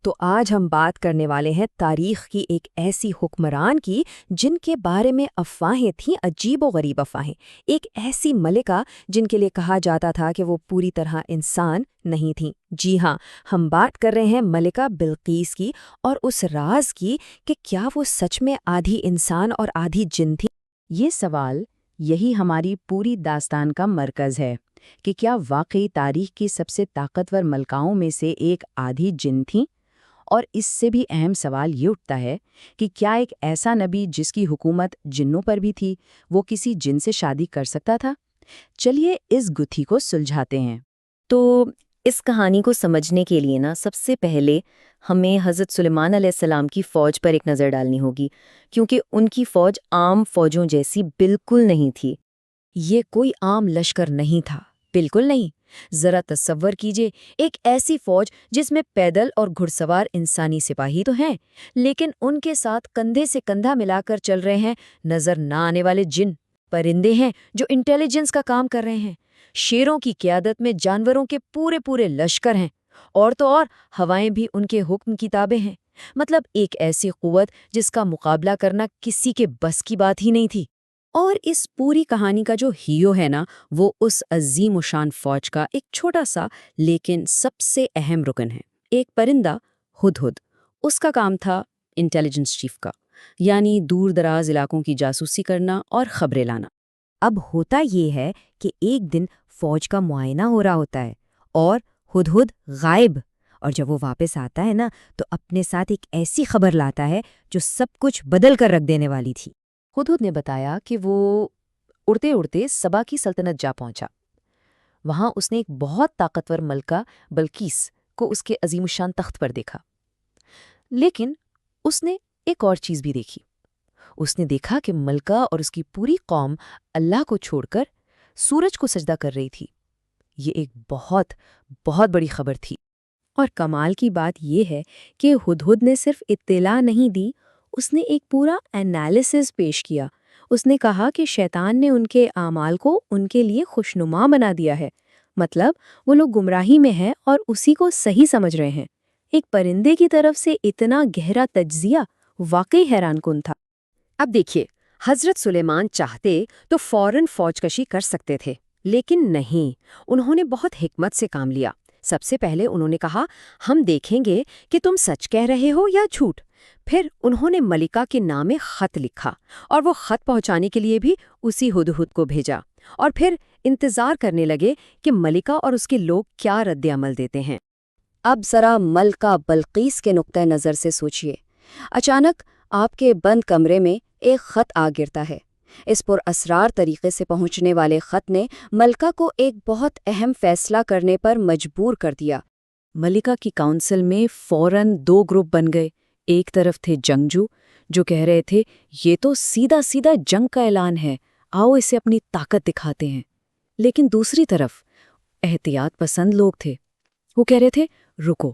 تو آج ہم بات کرنے والے ہیں تاریخ کی ایک ایسی حکمران کی جن کے بارے میں افواہیں تھیں، عجیب و غریب افواہیں۔ ایک ایسی ملکہ جن کے لیے کہا جاتا تھا کہ وہ پوری طرح انسان نہیں تھیں۔ جی ہاں، ہم بات کر رہے ہیں ملکہ بلقیس کی، اور اس راز کی کہ کیا وہ سچ میں آدھی انسان اور آدھی جن تھی۔ یہ سوال یہی ہماری پوری داستان کا مرکز ہے کہ کیا واقعی تاریخ کی سب سے طاقتور ملکاؤں میں سے ایک آدھی جن تھیں؟ اور اس سے بھی اہم سوال یہ اٹھتا ہے کہ کیا ایک ایسا نبی جس کی حکومت جنوں پر بھی تھی، وہ کسی جن سے شادی کر سکتا تھا؟ چلیے اس گتھی کو سلجھاتے ہیں۔ تو اس کہانی کو سمجھنے کے لیے سب سے پہلے ہمیں حضرت سلیمان علیہ السلام کی فوج پر ایک نظر ڈالنی ہوگی، کیونکہ ان کی فوج عام فوجوں جیسی بالکل نہیں تھی۔ یہ کوئی عام لشکر نہیں تھا، بالکل نہیں۔ ذرا تصور کیجئے ایک ایسی فوج جس میں پیدل اور گھڑ سوار انسانی سپاہی تو ہیں، لیکن ان کے ساتھ کندھے سے کندھا ملا کر چل رہے ہیں نظر نہ آنے والے جن، پرندے ہیں جو انٹیلیجنس کا کام کر رہے ہیں، شیروں کی قیادت میں جانوروں کے پورے پورے لشکر ہیں، اور تو اور ہوائیں بھی ان کے حکم کی تابع ہیں۔ مطلب ایک ایسی قوت جس کا مقابلہ کرنا کسی کے بس کی بات ہی نہیں تھی۔ اور اس پوری کہانی کا جو ہیرو ہے وہ اس عظیم و شان فوج کا ایک چھوٹا سا لیکن سب سے اہم رکن ہے، ایک پرندہ، ہدہد۔ اس کا کام تھا انٹیلیجنس چیف کا، یعنی دور دراز علاقوں کی جاسوسی کرنا اور خبریں لانا۔ اب ہوتا یہ ہے کہ ایک دن فوج کا معائنہ ہو رہا ہوتا ہے اور ہدہد غائب، اور جب وہ واپس آتا ہے تو اپنے ساتھ ایک ایسی خبر لاتا ہے جو سب کچھ بدل کر رکھ دینے والی تھی۔ ہدہد نے بتایا کہ وہ اڑتے اڑتے سبا کی سلطنت جا پہنچا۔ وہاں اس نے ایک بہت طاقتور ملکہ بلقیس کو اس کے عظیم الشان تخت پر دیکھا، لیکن اس نے ایک اور چیز بھی دیکھی۔ اس نے دیکھا کہ ملکہ اور اس کی پوری قوم اللہ کو چھوڑ کر سورج کو سجدہ کر رہی تھی۔ یہ ایک بہت بہت بڑی خبر تھی، اور کمال کی بات یہ ہے کہ ہدہد نے صرف اطلاع نہیں دی، اس نے ایک پورا انالیسس پیش کیا۔ اس نے کہا کہ شیطان نے ان کے اعمال کو ان کے لیے خوشنما بنا دیا ہے، مطلب وہ لوگ گمراہی میں ہیں اور اسی کو صحیح سمجھ رہے ہیں۔ ایک پرندے کی طرف سے اتنا گہرا تجزیہ واقعی حیران کن تھا۔ اب دیکھیے، حضرت سلیمان چاہتے تو فوراً فوج کشی کر سکتے تھے، لیکن نہیں، انہوں نے بہت حکمت سے کام لیا۔ سب سے پہلے انہوں نے کہا، ہم دیکھیں گے کہ تم سچ کہہ رہے ہو یا جھوٹ۔ پھر انہوں نے ملکہ کے نام خط لکھا، اور وہ خط پہنچانے کے لیے بھی اسی ہدہد کو بھیجا، اور پھر انتظار کرنے لگے کہ ملکہ اور اس کے لوگ کیا رد عمل دیتے ہیں۔ اب ذرا ملکہ بلقیس کے نقطہ نظر سے سوچئے۔ اچانک آپ کے بند کمرے میں ایک خط آ گرتا ہے۔ اس پر اسرار طریقے سے پہنچنے والے خط نے ملکہ کو ایک بہت اہم فیصلہ کرنے پر مجبور کر دیا۔ ملکہ کی کونسل میں فوراً دو گروپ بن گئے۔ ایک طرف تھے جنگجو جو کہہ رہے تھے یہ تو سیدھا سیدھا جنگ کا اعلان ہے، آؤ اسے اپنی طاقت دکھاتے ہیں۔ لیکن دوسری طرف احتیاط پسند لوگ تھے، وہ کہہ رہے تھے رکو،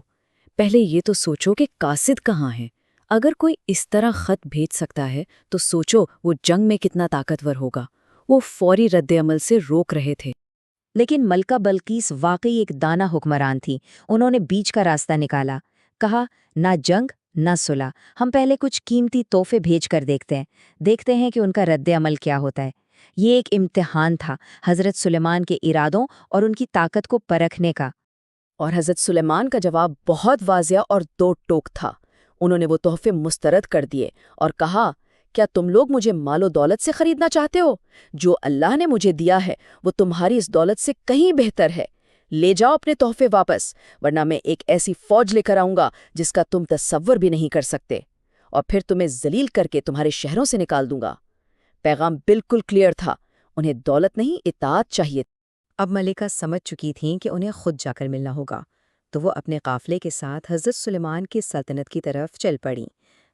پہلے یہ تو سوچو کہ قاصد کہاں ہے۔ اگر کوئی اس طرح خط بھیج سکتا ہے تو سوچو وہ جنگ میں کتنا طاقتور ہوگا۔ وہ فوری رد عمل سے روک رہے تھے۔ لیکن ملکہ بلقیس واقعی ایک دانا حکمران تھی۔ انہوں نے بیچ کا راستہ نکالا، کہا نہ جنگ نہ صلح، ہم پہلے کچھ قیمتی تحفے بھیج کر دیکھتے ہیں کہ ان کا رد عمل کیا ہوتا ہے۔ یہ ایک امتحان تھا حضرت سلیمان کے ارادوں اور ان کی طاقت کو پرکھنے کا۔ اور حضرت سلیمان کا جواب بہت واضح اور دو ٹوک تھا۔ انہوں نے وہ تحفے مسترد کر دیے اور کہا، کیا تم لوگ مجھے مال و دولت سے خریدنا چاہتے ہو؟ جو اللہ نے مجھے دیا ہے وہ تمہاری اس دولت سے کہیں بہتر ہے۔ لے جاؤ اپنے تحفے واپس، ورنہ میں ایک ایسی فوج لے کر آؤں گا جس کا تم تصور بھی نہیں کر سکتے، اور پھر تمہیں ذلیل کر کے تمہارے شہروں سے نکال دوں گا۔ پیغام بالکل کلیئر تھا، انہیں دولت نہیں اطاعت چاہیے۔ اب ملکہ سمجھ چکی تھیں کہ انہیں خود جا کر ملنا ہوگا، تو وہ اپنے قافلے کے ساتھ حضرت سلیمان کی سلطنت کی طرف چل پڑیں،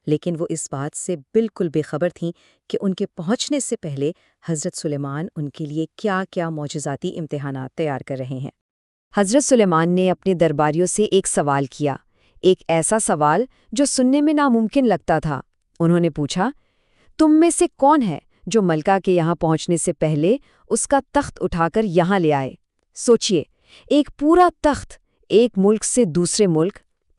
لیکن وہ اس بات سے بالکل بے خبر تھیں کہ ان کے پہنچنے سے پہلے حضرت سلیمان ان کے لیے کیا کیا معجزاتی امتحانات تیار کر رہے ہیں۔ حضرت سلیمان نے اپنے درباریوں سے ایک سوال کیا، ایک ایسا سوال جو سننے میں ناممکن لگتا تھا۔ انہوں نے پوچھا، تم میں سے کون ہے جو ملکہ کے یہاں پہنچنے سے پہلے اس کا تخت اٹھا کر یہاں لے آئے؟ سوچئے، ایک پورا تخت، ایک ملک سے دوسرے ملک،